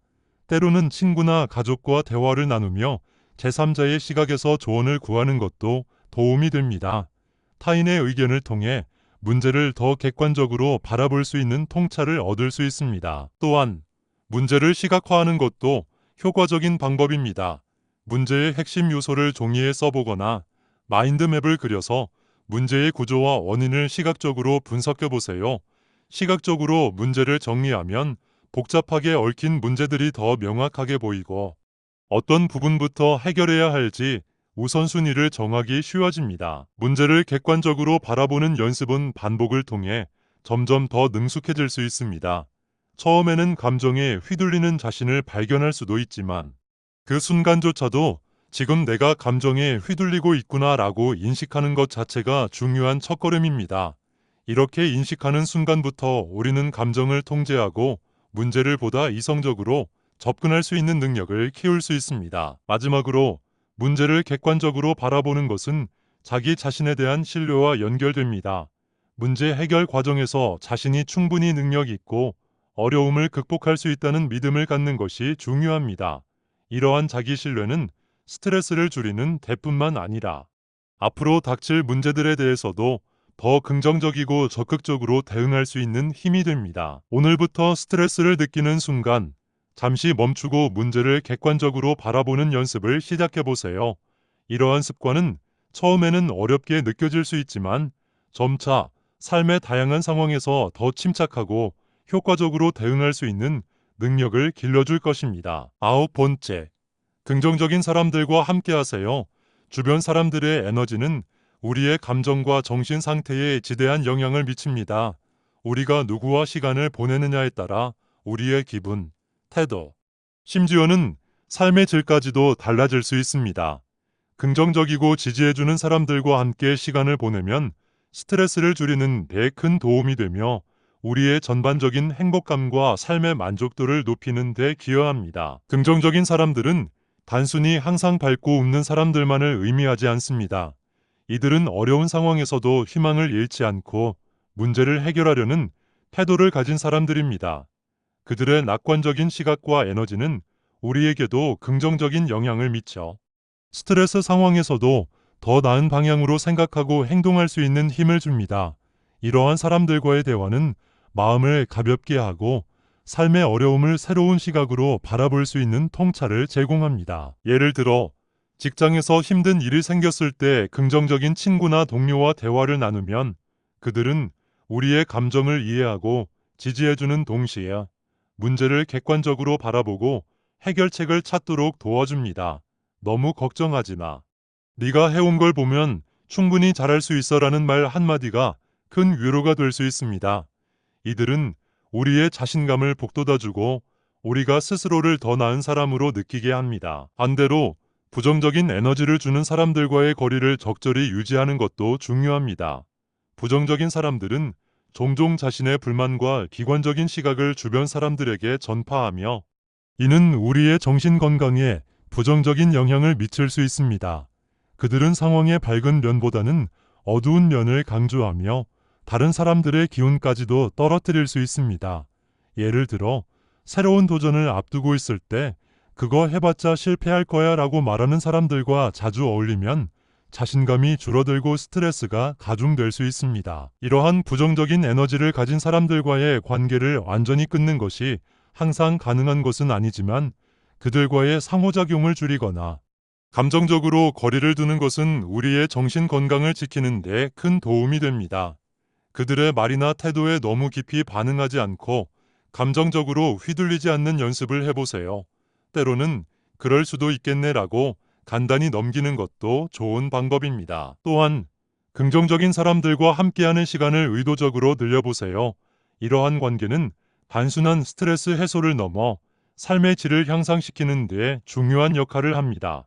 때로는 친구나 가족과 대화를 나누며 제3자의 시각에서 조언을 구하는 것도 도움이 됩니다. 타인의 의견을 통해 문제를 더 객관적으로 바라볼 수 있는 통찰을 얻을 수 있습니다. 또한 문제를 시각화하는 것도 효과적인 방법입니다. 문제의 핵심 요소를 종이에 써보거나 마인드맵을 그려서 문제의 구조와 원인을 시각적으로 분석해 보세요. 시각적으로 문제를 정리하면 복잡하게 얽힌 문제들이 더 명확하게 보이고 어떤 부분부터 해결해야 할지 우선순위를 정하기 쉬워집니다. 문제를 객관적으로 바라보는 연습은 반복을 통해 점점 더 능숙해질 수 있습니다. 처음에는 감정에 휘둘리는 자신을 발견할 수도 있지만 그 순간조차도 지금 내가 감정에 휘둘리고 있구나라고 인식하는 것 자체가 중요한 첫걸음입니다. 이렇게 인식하는 순간부터 우리는 감정을 통제하고 문제를 보다 이성적으로 접근할 수 있는 능력을 키울 수 있습니다. 마지막으로 문제를 객관적으로 바라보는 것은 자기 자신에 대한 신뢰와 연결됩니다. 문제 해결 과정에서 자신이 충분히 능력 있고 어려움을 극복할 수 있다는 믿음을 갖는 것이 중요합니다. 이러한 자기 신뢰는 스트레스를 줄이는 대뿐만 아니라 앞으로 닥칠 문제들에 대해서도 더 긍정적이고 적극적으로 대응할 수 있는 힘이 됩니다. 오늘부터 스트레스를 느끼는 순간 잠시 멈추고 문제를 객관적으로 바라보는 연습을 시작해 보세요. 이러한 습관은 처음에는 어렵게 느껴질 수 있지만 점차 삶의 다양한 상황에서 더 침착하고 효과적으로 대응할 수 있는 능력을 길러줄 것입니다. 9번째, 긍정적인 사람들과 함께 하세요. 주변 사람들의 에너지는 우리의 감정과 정신 상태에 지대한 영향을 미칩니다. 우리가 누구와 시간을 보내느냐에 따라 우리의 기분, 태도, 심지어는 삶의 질까지도 달라질 수 있습니다. 긍정적이고 지지해주는 사람들과 함께 시간을 보내면 스트레스를 줄이는 데 큰 도움이 되며 우리의 전반적인 행복감과 삶의 만족도를 높이는 데 기여합니다. 긍정적인 사람들은 단순히 항상 밝고 웃는 사람들만을 의미하지 않습니다. 이들은 어려운 상황에서도 희망을 잃지 않고 문제를 해결하려는 태도를 가진 사람들입니다. 그들의 낙관적인 시각과 에너지는 우리에게도 긍정적인 영향을 미쳐 스트레스 상황에서도 더 나은 방향으로 생각하고 행동할 수 있는 힘을 줍니다. 이러한 사람들과의 대화는 마음을 가볍게 하고 삶의 어려움을 새로운 시각으로 바라볼 수 있는 통찰을 제공합니다. 예를 들어 직장에서 힘든 일이 생겼을 때 긍정적인 친구나 동료와 대화를 나누면 그들은 우리의 감정을 이해하고 지지해주는 동시에 문제를 객관적으로 바라보고 해결책을 찾도록 도와줍니다. 너무 걱정하지 마. 네가 해온 걸 보면 충분히 잘할 수 있어라는 말 한마디가 큰 위로가 될 수 있습니다. 이들은 우리의 자신감을 북돋아주고 우리가 스스로를 더 나은 사람으로 느끼게 합니다. 반대로 부정적인 에너지를 주는 사람들과의 거리를 적절히 유지하는 것도 중요합니다. 부정적인 사람들은 종종 자신의 불만과 비관적인 시각을 주변 사람들에게 전파하며 이는 우리의 정신 건강에 부정적인 영향을 미칠 수 있습니다. 그들은 상황의 밝은 면보다는 어두운 면을 강조하며 다른 사람들의 기운까지도 떨어뜨릴 수 있습니다. 예를 들어 새로운 도전을 앞두고 있을 때 그거 해봤자 실패할 거야 라고 말하는 사람들과 자주 어울리면 자신감이 줄어들고 스트레스가 가중될 수 있습니다. 이러한 부정적인 에너지를 가진 사람들과의 관계를 완전히 끊는 것이 항상 가능한 것은 아니지만 그들과의 상호작용을 줄이거나 감정적으로 거리를 두는 것은 우리의 정신 건강을 지키는 데 큰 도움이 됩니다. 그들의 말이나 태도에 너무 깊이 반응하지 않고 감정적으로 휘둘리지 않는 연습을 해보세요. 때로는 그럴 수도 있겠네라고 간단히 넘기는 것도 좋은 방법입니다. 또한 긍정적인 사람들과 함께하는 시간을 의도적으로 늘려보세요. 이러한 관계는 단순한 스트레스 해소를 넘어 삶의 질을 향상시키는 데 중요한 역할을 합니다.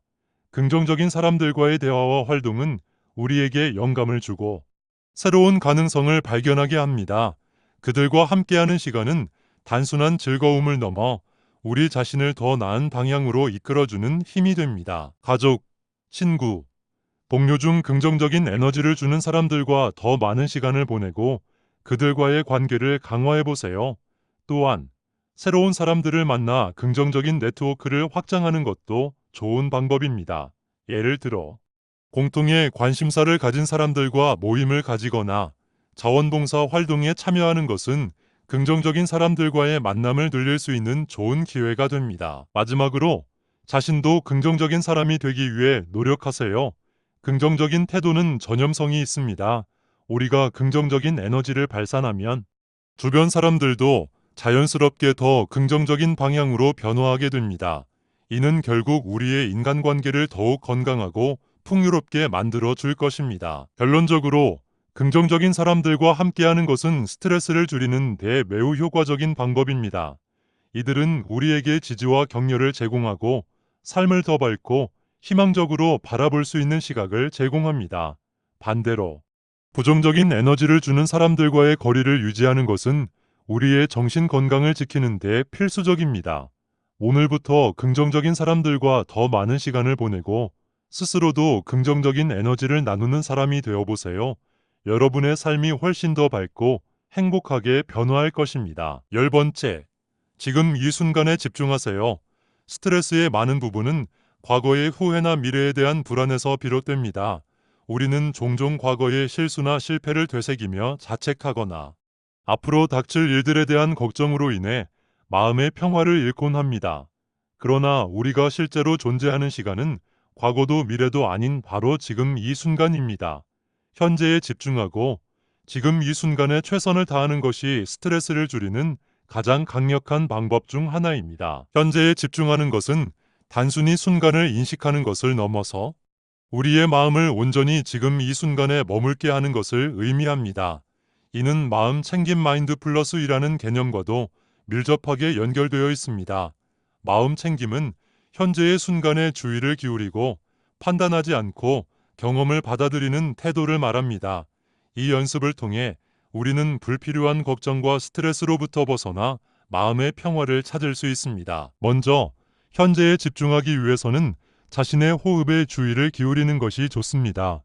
긍정적인 사람들과의 대화와 활동은 우리에게 영감을 주고 새로운 가능성을 발견하게 합니다. 그들과 함께하는 시간은 단순한 즐거움을 넘어 우리 자신을 더 나은 방향으로 이끌어주는 힘이 됩니다. 가족, 친구, 동료 중 긍정적인 에너지를 주는 사람들과 더 많은 시간을 보내고 그들과의 관계를 강화해 보세요. 또한 새로운 사람들을 만나 긍정적인 네트워크를 확장하는 것도 좋은 방법입니다. 예를 들어 공통의 관심사를 가진 사람들과 모임을 가지거나 자원봉사 활동에 참여하는 것은 긍정적인 사람들과의 만남을 늘릴 수 있는 좋은 기회가 됩니다. 마지막으로 자신도 긍정적인 사람이 되기 위해 노력하세요. 긍정적인 태도는 전염성이 있습니다. 우리가 긍정적인 에너지를 발산하면 주변 사람들도 자연스럽게 더 긍정적인 방향으로 변화하게 됩니다. 이는 결국 우리의 인간관계를 더욱 건강하고 풍요롭게 만들어 줄 것입니다. 결론적으로 긍정적인 사람들과 함께하는 것은 스트레스를 줄이는 데 매우 효과적인 방법입니다. 이들은 우리에게 지지와 격려를 제공하고 삶을 더 밝고 희망적으로 바라볼 수 있는 시각을 제공합니다. 반대로 부정적인 에너지를 주는 사람들과의 거리를 유지하는 것은 우리의 정신 건강을 지키는 데 필수적입니다. 오늘부터 긍정적인 사람들과 더 많은 시간을 보내고 스스로도 긍정적인 에너지를 나누는 사람이 되어 보세요. 여러분의 삶이 훨씬 더 밝고 행복하게 변화할 것입니다. 10번째, 지금 이 순간에 집중하세요. 스트레스의 많은 부분은 과거의 후회나 미래에 대한 불안에서 비롯됩니다. 우리는 종종 과거의 실수나 실패를 되새기며 자책하거나 앞으로 닥칠 일들에 대한 걱정으로 인해 마음의 평화를 잃곤 합니다. 그러나 우리가 실제로 존재하는 시간은 과거도 미래도 아닌 바로 지금 이 순간입니다. 현재에 집중하고 지금 이 순간에 최선을 다하는 것이 스트레스를 줄이는 가장 강력한 방법 중 하나입니다. 현재에 집중하는 것은 단순히 순간을 인식하는 것을 넘어서 우리의 마음을 온전히 지금 이 순간에 머물게 하는 것을 의미합니다. 이는 마음 챙김 마인드풀너스이라는 개념과도 밀접하게 연결되어 있습니다. 마음 챙김은 현재의 순간에 주의를 기울이고 판단하지 않고 경험을 받아들이는 태도를 말합니다. 이 연습을 통해 우리는 불필요한 걱정과 스트레스로부터 벗어나 마음의 평화를 찾을 수 있습니다. 먼저 현재에 집중하기 위해서는 자신의 호흡에 주의를 기울이는 것이 좋습니다.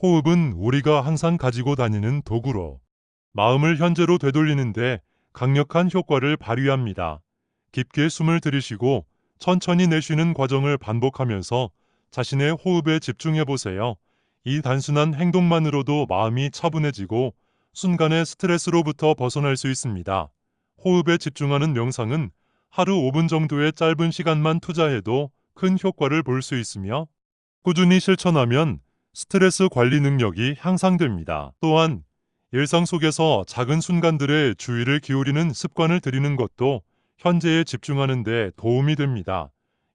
호흡은 우리가 항상 가지고 다니는 도구로 마음을 현재로 되돌리는데 강력한 효과를 발휘합니다. 깊게 숨을 들이쉬고 천천히 내쉬는 과정을 반복하면서 자신의 호흡에 집중해 보세요. 이 단순한 행동만으로도 마음이 차분해지고 순간의 스트레스로부터 벗어날 수 있습니다. 호흡에 집중하는 명상은 하루 5분 정도의 짧은 시간만 투자해도 큰 효과를 볼 수 있으며 꾸준히 실천하면 스트레스 관리 능력이 향상됩니다. 또한 일상 속에서 작은 순간들에 주의를 기울이는 습관을 들이는 것도 현재에 집중하는 데 도움이 됩니다.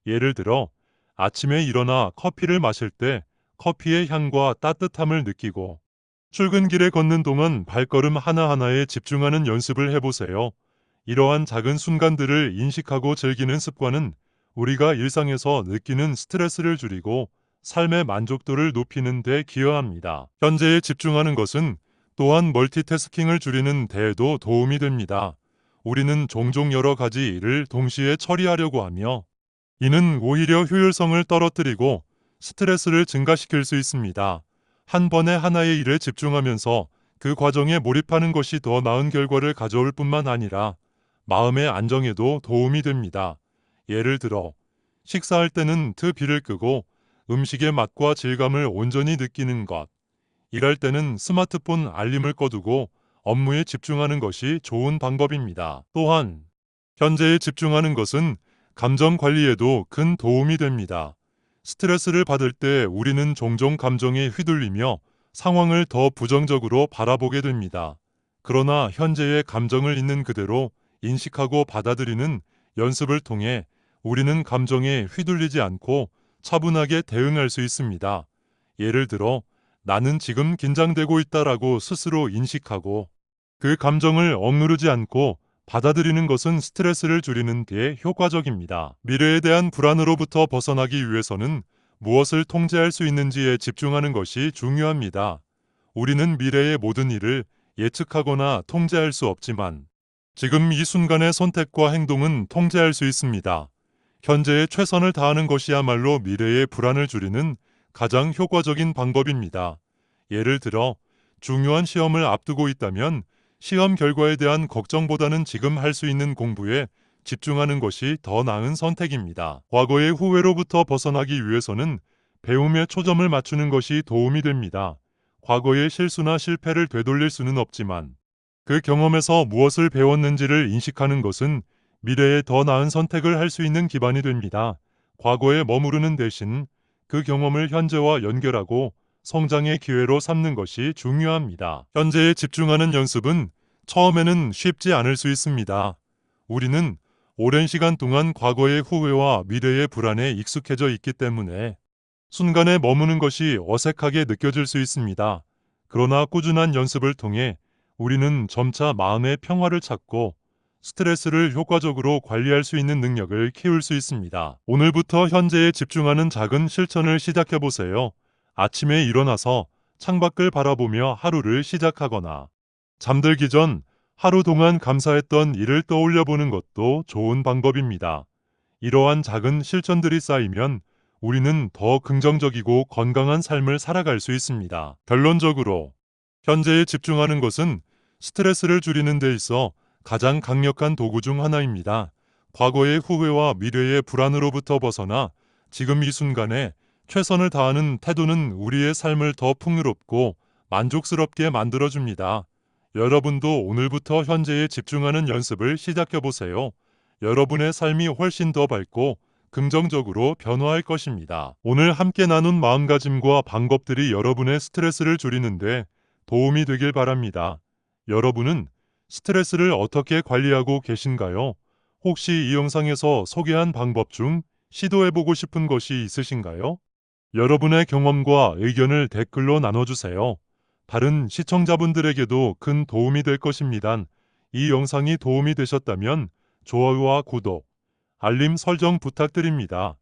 예를 들어 아침에 일어나 커피를 마실 때 커피의 향과 따뜻함을 느끼고 출근길에 걷는 동안 발걸음 하나하나에 집중하는 연습을 해보세요. 이러한 작은 순간들을 인식하고 즐기는 습관은 우리가 일상에서 느끼는 스트레스를 줄이고 삶의 만족도를 높이는 데 기여합니다. 현재에 집중하는 것은 또한 멀티태스킹을 줄이는 데에도 도움이 됩니다. 우리는 종종 여러 가지 일을 동시에 처리하려고 하며 이는 오히려 효율성을 떨어뜨리고 스트레스를 증가시킬 수 있습니다. 한 번에 하나의 일에 집중하면서 그 과정에 몰입하는 것이 더 나은 결과를 가져올 뿐만 아니라 마음의 안정에도 도움이 됩니다. 예를 들어 식사할 때는 TV를 끄고 음식의 맛과 질감을 온전히 느끼는 것, 일할 때는 스마트폰 알림을 꺼두고 업무에 집중하는 것이 좋은 방법입니다. 또한 현재에 집중하는 것은 감정 관리에도 큰 도움이 됩니다. 스트레스를 받을 때 우리는 종종 감정에 휘둘리며 상황을 더 부정적으로 바라보게 됩니다. 그러나 현재의 감정을 있는 그대로 인식하고 받아들이는 연습을 통해 우리는 감정에 휘둘리지 않고 차분하게 대응할 수 있습니다. 예를 들어, 나는 지금 긴장되고 있다라고 스스로 인식하고 그 감정을 억누르지 않고 받아들이는 것은 스트레스를 줄이는 데 효과적입니다. 미래에 대한 불안으로부터 벗어나기 위해서는 무엇을 통제할 수 있는지에 집중하는 것이 중요합니다. 우리는 미래의 모든 일을 예측하거나 통제할 수 없지만 지금 이 순간의 선택과 행동은 통제할 수 있습니다. 현재에 최선을 다하는 것이야말로 미래의 불안을 줄이는 가장 효과적인 방법입니다. 예를 들어 중요한 시험을 앞두고 있다면 시험 결과에 대한 걱정보다는 지금 할 수 있는 공부에 집중하는 것이 더 나은 선택입니다. 과거의 후회로부터 벗어나기 위해서는 배움에 초점을 맞추는 것이 도움이 됩니다. 과거의 실수나 실패를 되돌릴 수는 없지만 그 경험에서 무엇을 배웠는지를 인식하는 것은 미래에 더 나은 선택을 할 수 있는 기반이 됩니다. 과거에 머무르는 대신 그 경험을 현재와 연결하고 성장의 기회로 삼는 것이 중요합니다. 현재에 집중하는 연습은 처음에는 쉽지 않을 수 있습니다. 우리는 오랜 시간 동안 과거의 후회와 미래의 불안에 익숙해져 있기 때문에 순간에 머무는 것이 어색하게 느껴질 수 있습니다. 그러나 꾸준한 연습을 통해 우리는 점차 마음의 평화를 찾고 스트레스를 효과적으로 관리할 수 있는 능력을 키울 수 있습니다. 오늘부터 현재에 집중하는 작은 실천을 시작해 보세요. 아침에 일어나서 창밖을 바라보며 하루를 시작하거나 잠들기 전 하루 동안 감사했던 일을 떠올려 보는 것도 좋은 방법입니다. 이러한 작은 실천들이 쌓이면 우리는 더 긍정적이고 건강한 삶을 살아갈 수 있습니다. 결론적으로 현재에 집중하는 것은 스트레스를 줄이는 데 있어 가장 강력한 도구 중 하나입니다. 과거의 후회와 미래의 불안으로부터 벗어나 지금 이 순간에 최선을 다하는 태도는 우리의 삶을 더 풍요롭고 만족스럽게 만들어줍니다. 여러분도 오늘부터 현재에 집중하는 연습을 시작해 보세요. 여러분의 삶이 훨씬 더 밝고 긍정적으로 변화할 것입니다. 오늘 함께 나눈 마음가짐과 방법들이 여러분의 스트레스를 줄이는데 도움이 되길 바랍니다. 여러분은 스트레스를 어떻게 관리하고 계신가요? 혹시 이 영상에서 소개한 방법 중 시도해보고 싶은 것이 있으신가요? 여러분의 경험과 의견을 댓글로 나눠주세요. 다른 시청자분들에게도 큰 도움이 될 것입니다. 이 영상이 도움이 되셨다면 좋아요와 구독, 알림 설정 부탁드립니다.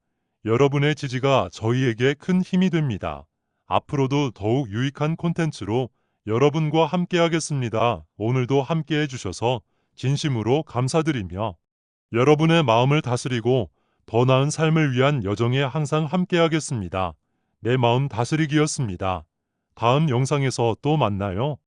여러분의 지지가 저희에게 큰 힘이 됩니다. 앞으로도 더욱 유익한 콘텐츠로 여러분과 함께하겠습니다. 오늘도 함께해 주셔서 진심으로 감사드리며 여러분의 마음을 다스리고 더 나은 삶을 위한 여정에 항상 함께하겠습니다. 내 마음 다스리기였습니다. 다음 영상에서 또 만나요.